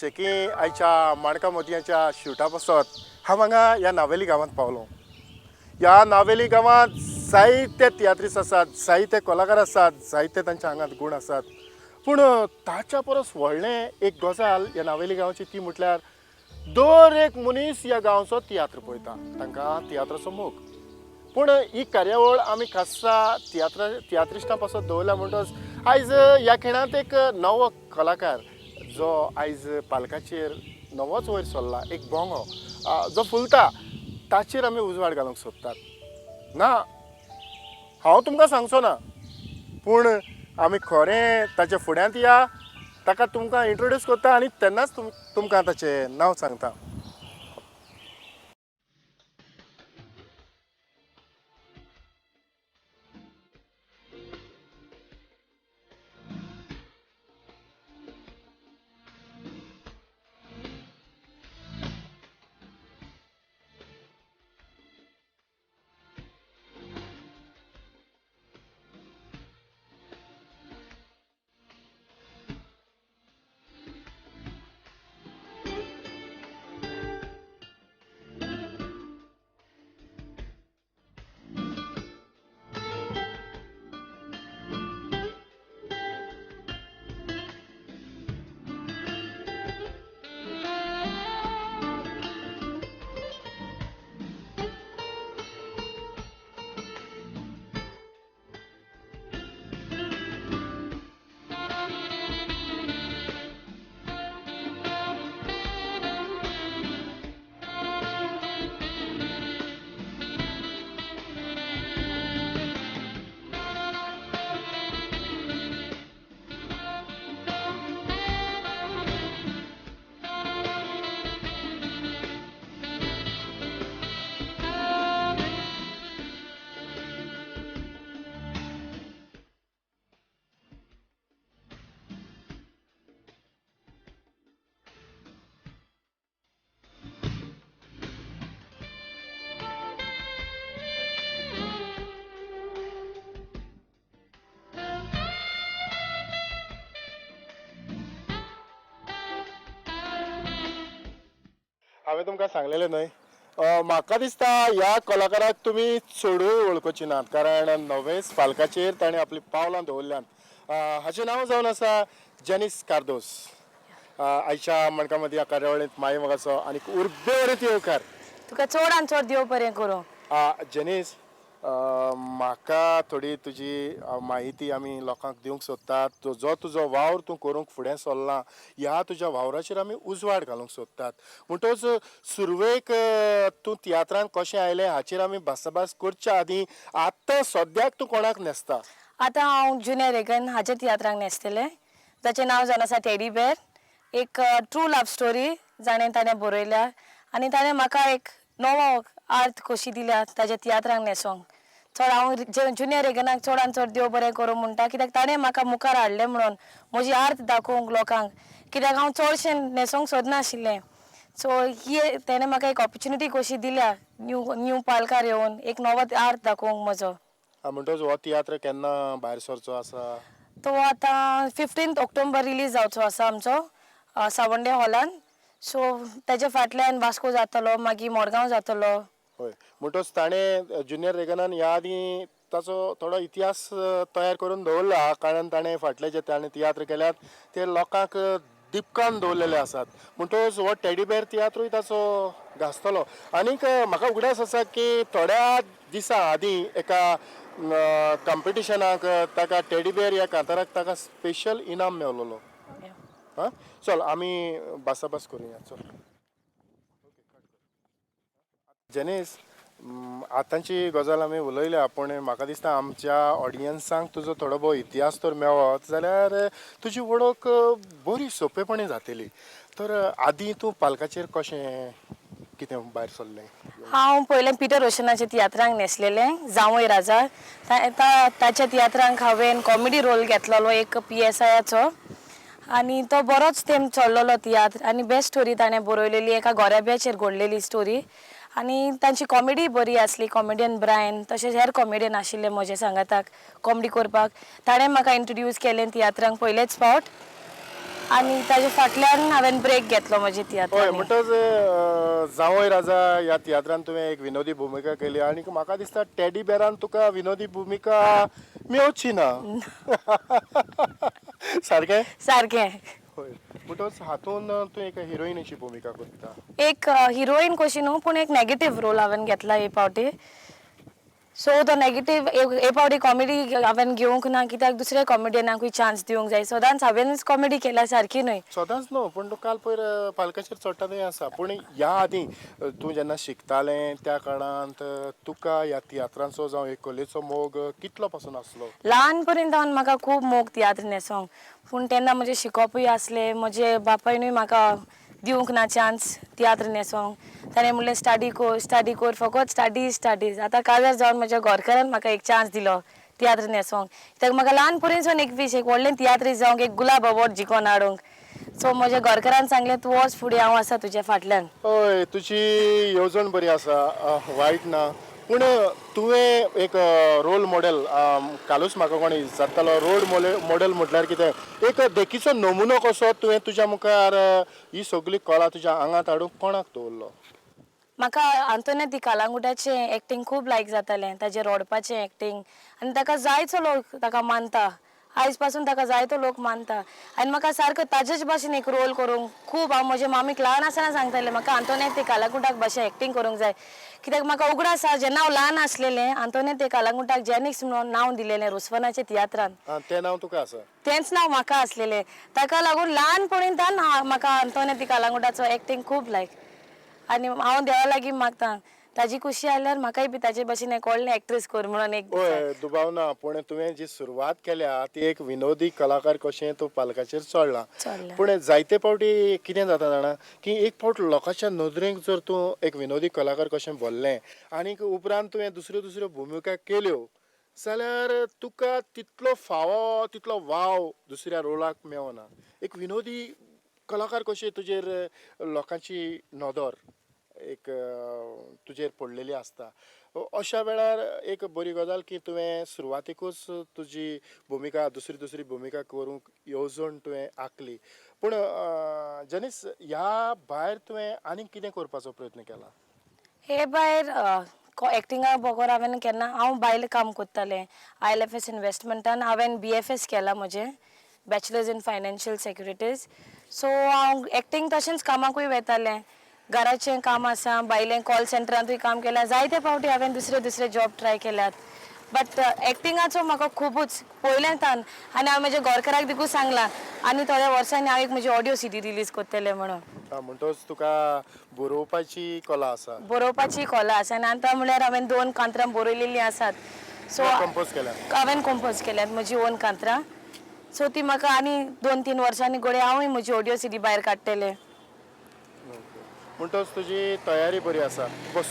जशें की आयच्या माणकाम मोतयांच्या शुटा पासत हांव हांगा ह्या नावेली गांवांत पावलो. ह्या नावेली गांवांत जायते तियात्रीस आसात, जायते कलाकार आसात, जायते तांच्या आंगांत गुण आसात. पूण ताच्या परस व्हडलें एक गजाल ह्या नावेली गांवची ती म्हटल्यार दर एक मनीस ह्या गांवचो तियात्र पळयता, तांकां तियात्राचो मोग. पूण ही कार्यावळ आमी खासा तियात्रिस्टां पासत दवरल्या म्हणटच आयज ह्या खिणांत एक नवो कलाकार जो आयज पालकाचेर नवोच वयर सरला, एक बोंगो जो फुलता, ताचेर आमी उजवाड घालूंक सोदतात. ना, हांव तुमकां सांगचो ना, पूण आमी खरें ताच्या फुड्यांत या, ताका तुमकां इंट्रोड्यूस करता आनी तेन्नाच तुमकां ताचें नांव सांगता. हांवें तुमकां सांगलेलें न्हय, म्हाका दिसता ह्या कलाकाराक तुमी चडूय वळखुची नात, कारण नवेच फालकाचेर ताणें आपली पावलां दवरल्यात. हाचें नांव जावन आसा जॅनिस कार्दोस. आयच्या मणकां ह्या कार्यावळींत माय मोगाचो आनी उर्बेवरीत येवकार. तुका चडान चड देव बरें करूं. जॅनिस, म्हाका थोडी तुजी माहिती आमी लोकांक दिवंक सोदतात. जो तुजो वावर तूं करूंक फुडें सरला, ह्या तुज्या वावराचेर आमी उजवाड घालूंक सोदतात. म्हणटच सुरवेक तूं तियात्रांत कशें आयलें हाचेर आमी भासाभास करच्या आदीं आतां सद्याक तूं कोणाक न्हेसता? आतां हांव जुनियर रेगन हाच्या तियात्रांक न्हेसतलें, जाचें नांव जावन आसा टेडी बेर. एक ट्रू लव स्टोरी ताणें बरयल्या आनी ताणें म्हाका एक नवो आर्ट कशी दिल्या ताच्या तियात्रांक न्हेसोंक. चड हांव जुनियर रेगनाक चडान चड देव बरें करूं म्हणटा, कित्याक ताणें म्हाका मुखार हाडलें म्हणून म्हजी आर्ट दाखोवंक लोकांक, कित्याक हांव चडशें न्हेसोंक सोदनाशिल्लें. सो ताणें म्हाका एक ऑपॉर्च्युनिटी कशी दिल्या न्यू पालकार येवन एक नवो आर्ट दाखोवंक म्हजो. म्हणटच हो तियात्र केन्ना भायर सरचो आसा? तो आतां 15 ऑक्टोबर रिलीज जावचो आसा आमचो सावंडे हॉलान. सो ताच्या फाटल्यान वास्को जातलो, मागीर मडगांव जातलो. हय, म्हणटच ताणें जुनियर रेगनान ह्या आदीं ताचो थोडो इतिहास तयार करून दवरला, कारण ताणें फाटले जे ताणें तियात्र केल्यात ते लोकांक दिपकावन दवरलेले आसात. म्हणटच हो टेडी बेर तियात्रूय ताचो घासतलो. आनीक म्हाका उगडास आसा की थोड्या दिसा आदीं एका कॉम्पिटिशनाक ताका टेडी बेर ह्या कांताराक ताका स्पेशल इनाम मेळलोलो. चल आमी भासाभास करुया. चल जॅनिस, आतांची गजाल आमी उलयल्या, पूण म्हाका दिसता आमच्या ऑडियन्सांक तुजो थोडो भोव इतिहास तर मेळत जाल्यार तुजी वळख बरी सोंपेपणी जातली. तर आदीं तूं पालकाचेर कशें कितें भायर सरलें? हांव पयलें पिटर ओशनाच्या तियात्रांक न्हेसलेलें, जावय राजा. ताच्या तियात्रांक हांवें कॉमेडी रोल घेतलेलो एक PSIचो, आनी तो बरोच तेम चल्लेलो तियात्र. आनी बेस्ट स्टोरी ताणें बरयलेली, एका गोऱ्याब्याचेर घडलेली स्टोरी. आनी तांची कॉमेडी बरी आसली. कॉमेडियन ब्रायन तशेंच हेर कॉमेडियन आशिल्ले म्हजे सांगाताक कॉमेडी करपाक. ताणें म्हाका इंट्रोड्यूस केलें तियात्रांक पयलेच फावट. आणि ताजे फाटल्यान हांवें ब्रेक घेतलो म्हजे हय तियात्रांनी. म्हणटच जावय राजा ह्या तियात्रान तुवें एक विनोदी भुमिका केली आनी म्हाका दिसता टेडी बेरान तुका विनोदी भुमिका मेळची ना. सारकें? सारकें. हय म्हणटच हातून तूं एक हिरोईनीची भुमिका करता. एक हिरोईन कशी न्हू पूण एक नेगेटीव रोल हांवें घेतला हे फावटी. सो तो नेगेटीव हे फावटी कॉमेडी हांवें घेवंक ना कित्याक दुसऱ्या कॉमेडियनाकूय चान्स दिवंक जाय. सदांच हांवेंच कॉमेडी केल्या सारकी न्हय. सदांच न्हू पूण तूं काल पयर पालकाचेर चडटा थंय आसा पूण ह्या आदीं तूं जेन्ना शिकतालें त्या काळांत तुका ह्या तियात्रांचो जावं एक कलेचो मोग कितलो पासून आसलो? ल्हानपणींत म्हाका खूब मोग तियात्र न्हेसोंक पूण तेन्ना म्हजें शिकोवपूय आसलें. म्हजे बापायनूय म्हाका दिवंक ना चान्स तियात्र न्हेसोंक. ताणें म्हणलें स्टडी कोर फकत स्टडीज. आतां काजार जावन म्हज्या घरकारान म्हाका एक चान्स दिलो तियात्र न्हेसोंक. कित्याक म्हाका ल्हानपणीच्यान एक वीश एक व्हडलें तियात्री जावंक एक गुलाब अवॉर्ड जिखोन हाडूंक. सो म्हज्या घरकारान सांगलें तूं वच फुडें हांव आसा तुज्या फाटल्यान. हय तुजी येवजण बरी आसा वायट ना पूण तुवें एक रोल मॉडेल कालूच म्हाका कोणी विचारतालो रोल मॉडेल म्हटल्यार कितें एक देखीचो नमुनो कसो तुवें तुज्या मुखार ही सगळी कला तुज्या आंगांत हाडूंक कोणाक दवरलो? म्हाका आंतोनेत दी कालांगुटाचें एक्टींग खूब लायक जातालें. ताजें रडपाचें एक्टींग आनी ताका जायतो लोक ताका मानता. आयज पासून ताका जायतो लोक मानता आनी म्हाका सारको ताजेच भाशेन एक रोल करूंक खूब हांव म्हज्या मामीक ल्हान आसतना सांगतालें म्हाका आंतोनेत दी कालांगुटाक भाशेन एक्टींग करूंक जाय. कित्याक म्हाका उगडास आसा जेन्ना हांव ल्हान आसलेलें आंतोनेत दी कालांगुटाक जॅनिक्स म्हणून नांव दिलेलें रुसवनाच्या तियात्रान. तें नांव तुका आसा? तेंच नांव म्हाका आसलेलें. ताका लागून ल्हानपणींतल्यान म्हाका आंतोनेत दी कालांगुटाचो एक्टींग खूब लायक. आनी हांव देवा लागीं मागता ताजी खुशी आयल्यार म्हाकाय बी ताजे भाशेन एक व्हडलें एक्ट्रेस कर म्हणून एक. हय दुबाव ना पूण तुवें जी सुरवात केल्या ती एक विनोदी कलाकार कशें तूं पालकाचेर चडलां. पूण जायते फावटी कितें जाता जाणा की एक फावट लोकांच्या नदरेक जर तूं एक विनोदी कलाकार कशें भरलें आनीक उपरांत तुवें दुसऱ्यो भुमिका केल्यो जाल्यार तुका तितलो फावो तितलो वाव दुसऱ्या रोलाक मेळना. एक विनोदी कलाकार कशी तुजेर लोकांची नदर एक तुजेर पडलेली आसता. अशा वेळार एक बरी गजाल की तुवें सुरवातेकूच तुजी भुमिका दुसरी भुमिका करूंक येवजण तुवें आंखली. पूण जनीस ह्या भायर तुवें आनीक कितें करपाचो प्रयत्न केला? हे भायर एक्टिंगा बगर हांवें केन्ना हांव भायलें काम करतालें. ILFS इन्वेस्टमेंटान हांवें BFS केलां म्हजें bachelors in financial securities. So हांव एक्टींग तशेंच कामाकूय वयतालें. घराचें काम आसा भायलें कॉल सेंटरांतूय काम केलां. जायते फावटी हांवें दुसरे जॉब ट्राय केल्यात बट एक्टिंगाचो म्हाका खुबूच पयलेंतान आनी हांव म्हज्या घरकाराक देखून सांगलां आनी थोड्या वर्सांनी हांव एक म्हजी ऑडियो CD रिलीज करतलें म्हणून. म्हणटच तुका बरोवपाची कला आसा? बरोवपाची कला आसा आनी आतां म्हळ्यार हांवें 2 कांतरां बरयलेलीं आसात. सो हांवें कंपोज केल्यात म्हजी ओन कांतरां. सो ती म्हाका आनी 2-3 वर्सांनी घडये हांवूय म्हजी ऑडियो CD भायर काडटलें. म्हणटच तुजी तयारी बरी आसा. बस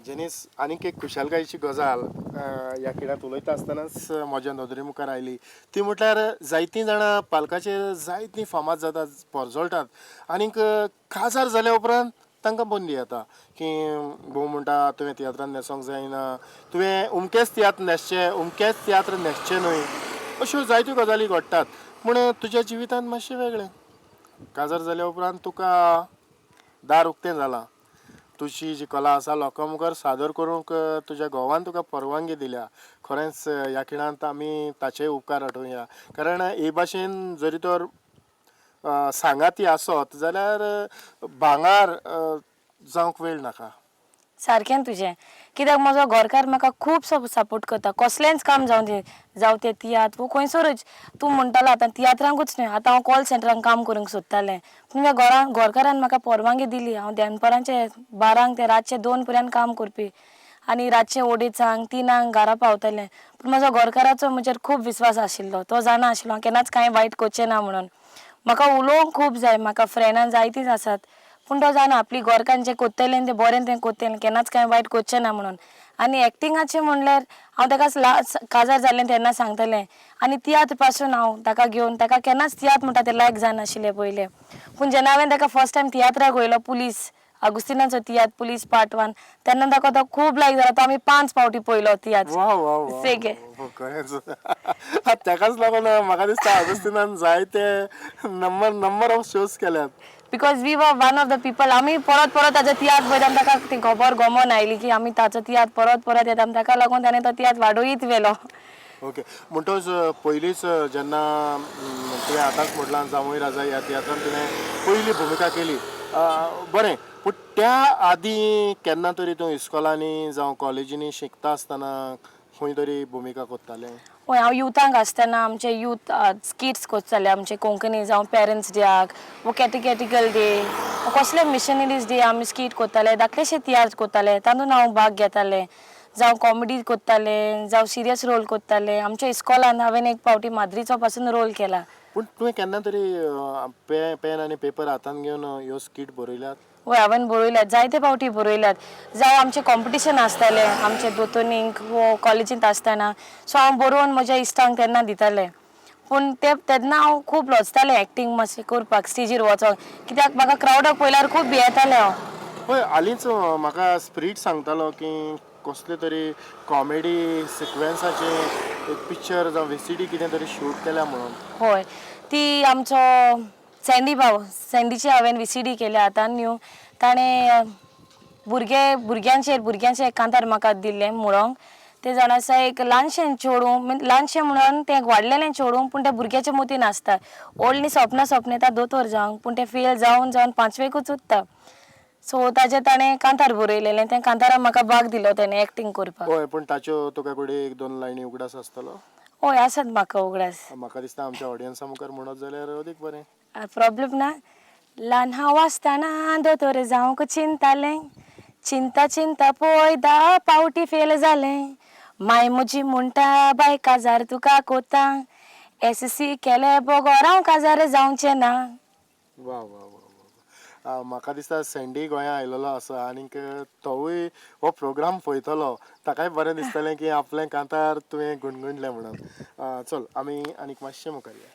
जनीस आनीक एक खुशालकायेची गजाल ह्या खिणांत उलयता आसतनाच म्हज्या नदरे मुखार आयली ती म्हटल्यार जायतीं जाणां पालकाचेर जायतीं फामाद जातात परजळटात आनीक काजार जाल्या उपरांत तांकां बंदी येता की भोव म्हणटा तुवें तियात्रान न्हेसोंक जायना, तुवें उमकेच तियात्र न्हेसचें न्हय, अश्यो जायत्यो गजाली घडटात. पूण तुज्या जिवितांत मातशें वेगळें. काजार जाल्या उपरांत तुका दार उक्तें जालां. तुजी जी कला आसा लोकां मुखार सादर करूंक तुज्या घोवान तुका परवानगी दिल्या. खरेंच ह्या खिणांत आमी ताचेय उपकार आठोवया कारण हे भाशेन जरी तर सांगाती आसत जाल्यार भांगार जावंक वेळ नाका. सारकें तुजें. कित्याक म्हजो घरकार म्हाका खूब सपोर्ट करता. कसलेंच काम जावं तें तियात्र वो खंयसरूच. तूं म्हणटालो आतां तियात्रांकूच न्हय आतां हांव कॉल सेंटरान काम करूंक सोदतालें पूण म्हाज्या घरकारान म्हाका परवानगी दिली. हांव दनपारांचे 12 ते रातचे 2 पर्यंत काम करपी आनी रातचें 2:30 3 घरा पावतालें. पूण म्हजो घरकाराचो म्हजेर खूब विस्वास आशिल्लो. तो जाणा आशिल्लो हांव केन्नाच कांय वायट करचें ना म्हणून. म्हाका उलोवंक खूब जाय, म्हाका फ्रेंडां जायतींच आसात पूण तो जाणा आपली घरकान जें कोत्तलें तें बरें तें कोत्तलें केन्नाच कांय वायट करचें ना म्हणून. आनी एक्टिंगाचें म्हणल्यार हांव ताका काजार जाल्लें तेन्ना सांगतालें आनी तियात्र पासून हांव ताका घेवन ताका केन्नाच तियात्र म्हणटा तें लायक जायनाशिल्लें पयलें. पूण जेन्ना हांवें ताका फर्स्ट टायम तियात्राक व्हयलो पुलीस अगुस्तिनाचो तियात्र पुलीस पार्ट 1 तेन्ना ताका तो खूब लायक जालो तो आमी 5 फावटी पळयलो तियात्र वा वा वा सेगे खरेंच तेकाच लागून म्हाका दिसता अगस्तिनान जायते नंबर ऑफ शोज केल्यात because we were one of the people आमी परत परत ताचो तियात्र पळयता आनी ताका ती खबर गमोन आयली की आमी ताचो तियात्र परत परत येता आनी ताका लागून ताणें तो तियात्र वाडोयत व्हेलो ओके म्हणटोच पयलींच जेन्ना तुवें आतांच म्हटलां जांवय राजा ह्या तियात्रान तुवें पयली भुमिका केली बरें पूण त्या आदीं केन्ना तरी तूं इस्कॉलांनी जावं कॉलेजींनी शिकता आसतना खंय तरी भुमिका कोत्तालें हय हांव युथांक आसतना आमचे यूथ स्किट्स कोत्ताले आमचे कोंकणी जावं पेरंट्स डेयाक वो कॅटिकॅटिकल डे कसले मिशनरीज डे आमी स्कीट कोत्ताले धाकटेशे तियात्र कोत्ताले तातूंत हांव भाग घेतालें जावं कॉमेडी कोत्तालें जावं सिरियस रोल कोत्तालें आमच्या इस्कॉलान हांवें एक फावटी माद्रीचो पासून रोल केला पूण तुवें केन्ना तरी पेन आनी पेपर हातान घेवन ह्यो स्कीट बरयल्यात हय हांवें बरयल्यात जायते फावटी बरयल्यात जावं आमचे कॉम्पिटिशन आसताले आमचे दोतोनींक वो कॉलेजींत आसतना सो हांव बरोवन म्हज्या इश्टांक तेन्ना दितालें पूण तेन्ना हांव खूब लजतालें एक्टींग मातशें करपाक स्टेजीर वचोंक कित्याक म्हाका क्रावडाक पळयल्यार खूब भियेतालें हांव हय हालींच म्हाका स्प्रीट सांगतालो की कसले तरी कॉमेडी सिक्वेन्साचे एक पिक्चर जावं VCD कितें तरी शूट केल्या म्हणून हय ती आमचो सँडीची हांवें VCD केल्या आतां न्यू ताणें भुरग्यांचेर एक कांतार म्हाका दिल्लें मुळोंक ते जाण आसा एक ल्हानशें चेडूं ल्हानशें म्हणून तें व्हडलेलें चेडूं पूण तें भुरग्याच्या मोतीन आसता व्हडलीं सपनां येता दोतोर जावंक पूण तें फेल जावन पांचवेकूच उत्ता सो ताजें ताणें कांतार बरयलेलें तें कांतारान म्हाका भाग दिलो तेणें एक्टींग करपाक हय पूण ताच्यो तुका कडेन 1-2 लायनी उगडास आसतलो हय आसात म्हाका उगडास म्हाका दिसता आमच्या ऑडियन्सा मुखार म्हणत जाल्यार अदीक बरें प्रॉब्लेम ना ल्हान हांव आसतना दोतोर जावंक चिंता चिंता पळय 10 फावटी फेल जालें माय म्हजी म्हणटा बाय काजार तुका कोता SSC केले बोगोर हांव काजार जावचें ना वा वा वा म्हाका दिसता सँडी गोंया आयलोलो आसा आनीक तोवूय हो प्रोग्राम पळयतलो ताकाय बरें दिसतलें की आपलें कांतार तुवें गुणगुणलें म्हणून चल आमी आनीक मातशें मुखार या